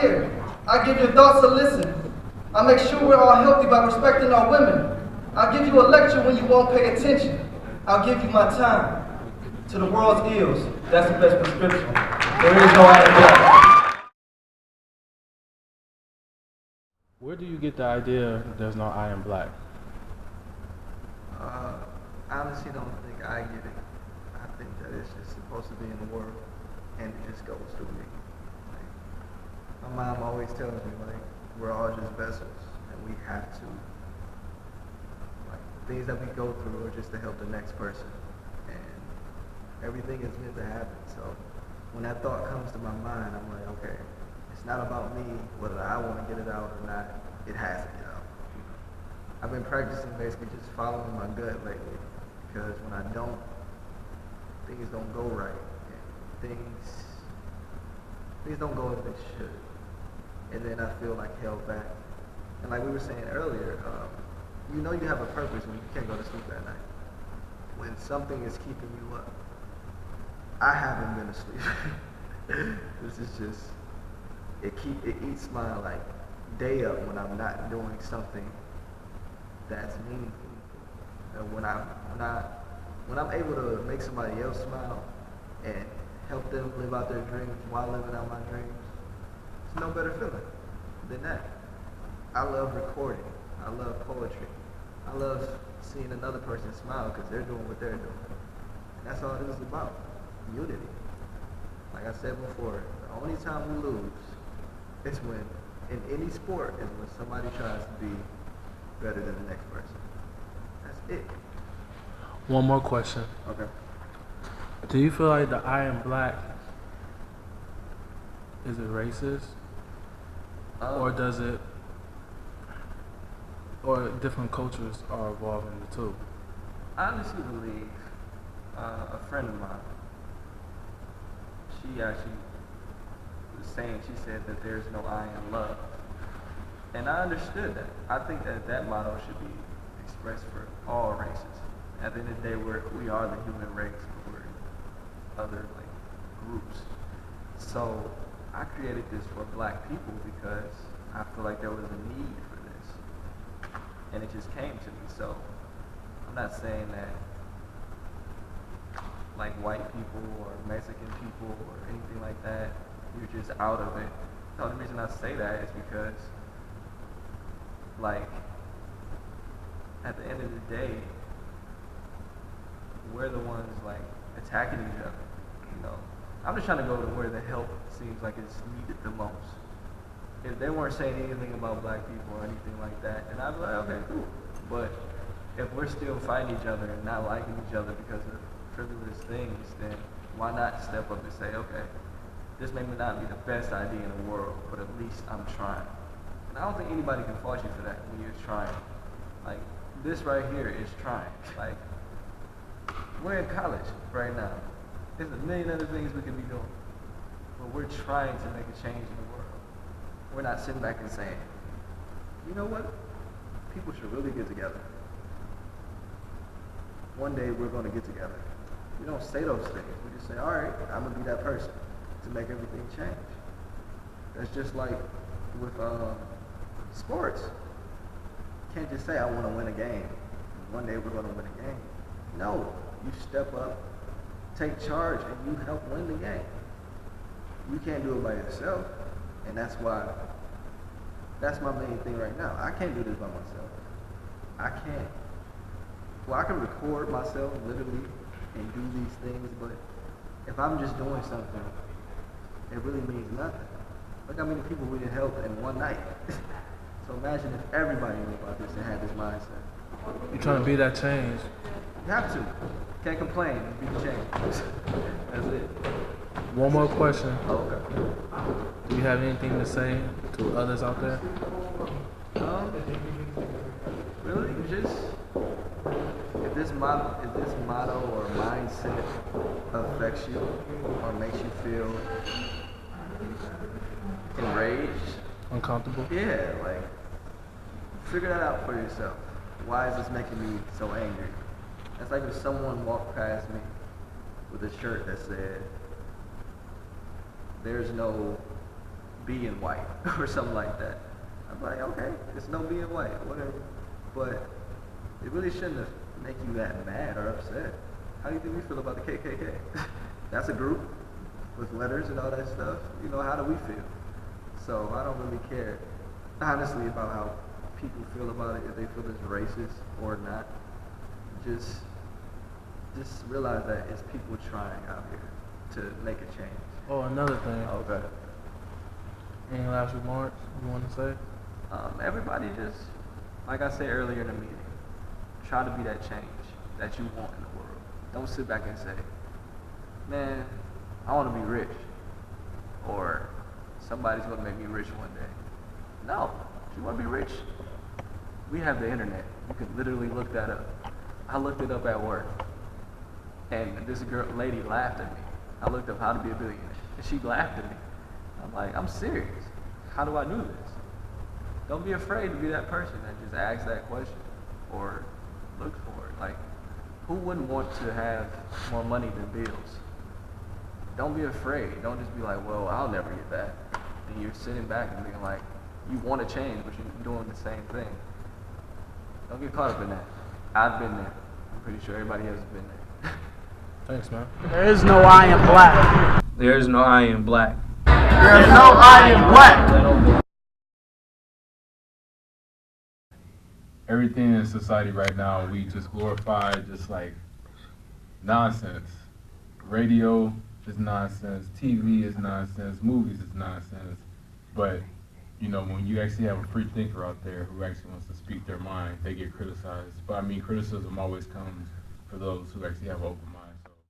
Here, I give your thoughts a listen. I make sure we're all healthy by respecting our women. I'll give you a lecture when you won't pay attention. I'll give you my time. To the world's ills, that's the best prescription. There is no antibiotic. Where do you get the idea there's no I am black? I honestly don't think I get it. I think that it's just supposed to be in the world, and it just goes through me. Like, my mom always tells me, like, we're all just vessels, and we have to, like, things that we go through are just to help the next person, and everything is meant to happen. So when that thought comes to my mind, I'm like, okay, it's not about me, whether I want to get it out or not. It has to get out. I've been practicing basically just following my gut lately, because when I don't, things don't go right. And things don't go as they should. And then I feel like held back. And like we were saying earlier, you know you have a purpose when you can't go to sleep at night. When something is keeping you up. I haven't been asleep. This is just, it eats my like day up when I'm not doing something that's meaningful. And when I'm able to make somebody else smile and help them live out their dreams while living out my dreams, it's no better feeling than that. I love recording. I love poetry. I love seeing another person smile because they're doing what they're doing. And that's all it is about. Unity. Like I said before, the only time we lose is when, in any sport, is when somebody tries to be better than the next person. That's it. One more question. Okay. Do you feel like the I am black, is it racist? Or does it, or different cultures are evolving the two? I honestly believe a friend of mine, she actually was saying, she said that there's no I in love. And I understood that. I think that that motto should be expressed for all races. At the end of the day, we are the human race, but we're other groups. So I created this for black people because I feel like there was a need for this. And it just came to me. So I'm not saying that like white people or Mexican people or anything like that, you're just out of it. The only reason I say that is because like at the end of the day, we're the ones like attacking each other, you know. I'm just trying to go to where the help seems like it's needed the most. If they weren't saying anything about black people or anything like that, then I'd be like, okay, cool. But if we're still fighting each other and not liking each other because of frivolous things, then why not step up and say, okay, this may not be the best idea in the world, but at least I'm trying. And I don't think anybody can fault you for that when you're trying. Like, this right here is trying. Like, we're in college right now. There's a million other things we could be doing. But we're trying to make a change in the world. We're not sitting back and saying, you know what? People should really get together. One day we're going to get together. We don't say those things. We just say, all right, I'm going to be that person to make everything change. That's just like with sports. You can't just say, I want to win a game. One day we're going to win a game. No, you step up, take charge, and you help win the game. You can't do it by yourself, and that's why, that's my main thing right now. I can't do this by myself. I can't. Well, I can record myself literally and do these things, but if I'm just doing something, it really means nothing. Look how many people we can help in one night. So imagine if everybody knew about this and had this mindset. You're trying to be that change. You have to. Can't complain. Be the change. That's it. One more question. Oh, okay. Do you have anything to say to others out there? Really, just if this motto or mindset affects you or makes you feel enraged, Uncomfortable? yeah, like figure that out for yourself. Why is this making me so angry? It's like if someone walked past me with a shirt that said, "There's no being white or something like that. I'm like, okay, it's no being white, whatever. But it really shouldn't have make you that mad or upset. How do you think we feel about the KKK? That's a group with letters and all that stuff. You know, how do we feel? So I don't really care, honestly, about how people feel about it, if they feel it's racist or not. Just realize that it's people trying out here to make a change. Oh, another thing. Okay. Any last remarks you want to say? Everybody just, like I said earlier in the meeting, try to be that change that you want in the world. Don't sit back and say, man, I want to be rich, or somebody's going to make me rich one day. No, if you want to be rich, we have the internet. You can literally look that up. I looked it up at work, and this lady laughed at me. I looked up how to be a billionaire, and she laughed at me. I'm like, I'm serious. How do I do this? Don't be afraid to be that person that just asks that question or look for it. Like, who wouldn't want to have more money than bills? Don't be afraid. Don't just be like, well, I'll never get that. And you're sitting back and being like, you want to change, but you're doing the same thing. Don't get caught up in that. I've been there. I'm pretty sure everybody has been there. Thanks, man. There is no I in black. There is no I in black. There is no I in black. Everything in society right now, we just glorify just like nonsense. Radio is nonsense, TV is nonsense, movies is nonsense. But, you know, when you actually have a free thinker out there who actually wants to speak their mind, they get criticized. But I mean, criticism always comes for those who actually have open mind.